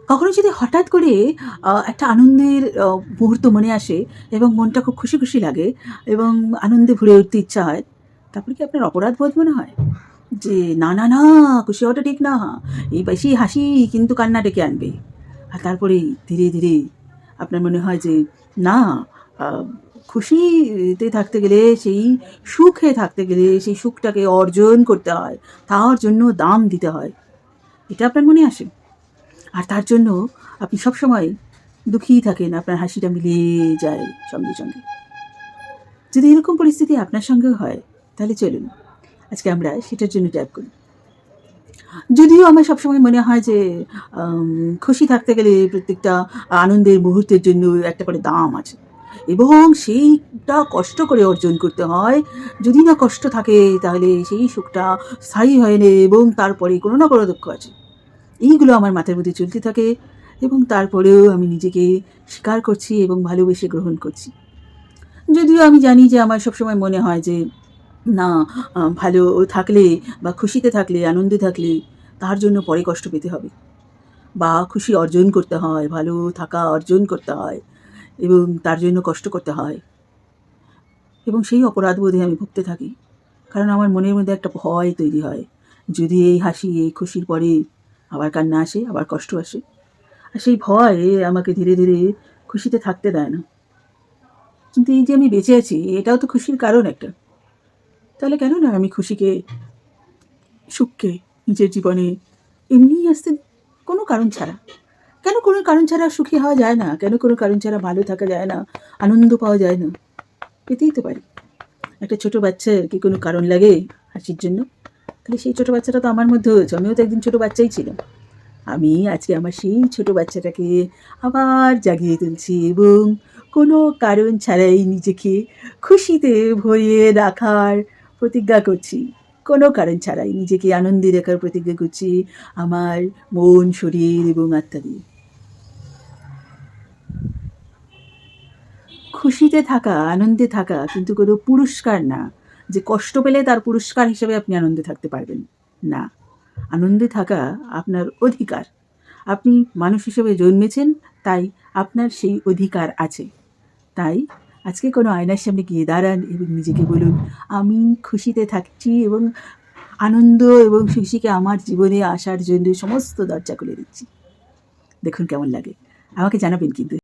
কখনো যদি হঠাৎ করে একটা আনন্দের মুহূর্ত মনে আসে এবং মনটা খুব খুশি, খুশি লাগে এবং আনন্দে ভরে উঠতে ইচ্ছা হয়, তারপরে কি আপনার অপরাধ বোধ মনে হয়? যে না, না, না, খুশি হওয়াটা ঠিক না। এই বেশি হাসি কিন্তু কান্না ডেকে আনবে। আর তারপরেই ধীরে, ধীরে আপনার মনে হয় যে না, আ খুশিতে থাকতে গেলে, সেই সুখে থাকতে গেলে সেই সুখটাকে অর্জন করতে হয়। তার জন্য দাম দিতে হয়। এটা আপনার মনে আসে? আর তার জন্য আপনি সবসময় দুঃখীই থাকেন, আপনার হাসিটা মিলিয়ে যায় সঙ্গে, সঙ্গে। যদি এরকম পরিস্থিতি আপনার সঙ্গেও হয়, তাহলে চলুন আজকে আমরা সেটার জন্য ট্যাপ করি। যদিও আমার সবসময় মনে হয় যে খুশি থাকতে গেলে প্রত্যেকটা আনন্দের মুহূর্তের জন্য একটা করে দাম আছে এবং সেইটা কষ্ট করে অর্জন করতে হয়। যদি না কষ্ট থাকে তাহলে সেই সুখটা স্থায়ী হয় না এবং তারপরে কোনো না কোনো দুঃখ আছে। এইগুলো আমার মাথার মধ্যে চলতে থাকে এবং তারপরেও আমি নিজেকে স্বীকার করছি এবং ভালোবেসে গ্রহণ করছি। যদিও আমি জানি যে আমার সবসময় মনে হয় যে না, ভালো থাকলে বা খুশিতে থাকলে, আনন্দে থাকলে তার জন্য পরে কষ্ট পেতে হবে বা খুশি অর্জন করতে হয়, ভালো থাকা অর্জন করতে হয় এবং তার জন্য কষ্ট করতে হয় এবং সেই অপরাধবোধে আমি ভুগতে থাকি। কারণ আমার মনের মধ্যে একটা ভয় তৈরি হয়। যদি এই হাসি, এই খুশির পরে আবার কান্না আসে, আবার কষ্ট আসে। আর সেই ভয় আমাকে ধীরে, ধীরে খুশিতে থাকতে দেয় না। কিন্তু এই যে আমি বেঁচে আছি, এটাও তো খুশির কারণ একটা। তাহলে কেন না আমি খুশিকে, সুখকে নিজের জীবনে এমনিই আসতে, কোনো কারণ ছাড়া। কেন কোনো কারণ ছাড়া সুখী হওয়া যায় না? কেন কোনো কারণ ছাড়া ভালো থাকা যায় না? আনন্দ পাওয়া যায় না? পেতেই তো পারি। একটা ছোট বাচ্চার কি কোনো কারণ লাগে হাসির জন্য? তাহলে সেই ছোট বাচ্চাটা তো আমার মধ্যেও আছে। আমিও তো একদিন ছোট বাচ্চাই ছিলাম। আমি আজকে আমার সেই ছোট বাচ্চাটাকে আবার জাগিয়ে তুলছি এবং কোনো কারণ ছাড়াই নিজেকে খুশিতে ভরিয়ে রাখার প্রতিজ্ঞা করছি। কোনো কারণ ছাড়াই নিজেকে আনন্দে রাখার প্রতিজ্ঞা করছি আমার মন, শরীর এবং আত্মা দিয়ে। খুশিতে থাকা, আনন্দে থাকা কিন্তু কোনো পুরস্কার না। যে কষ্ট পেলে তার পুরস্কার হিসেবে আপনি আনন্দে থাকতে পারবেন। না। আনন্দে থাকা আপনার অধিকার। আপনি মানুষ হিসেবে জন্মেছেন, তাই আপনার সেই অধিকার আছে। তাই আজকে কোনো আয়নার সামনে গিয়ে দাঁড়ান এবং নিজেকে বলুন, "আমি খুশিতে থাকছি এবং আনন্দ এবং খুশিকে আমার জীবনে আসার জন্য সমস্ত দরজা খুলে দিচ্ছি।" দেখুন কেমন লাগে। আমাকে জানাবেন কিন্তু।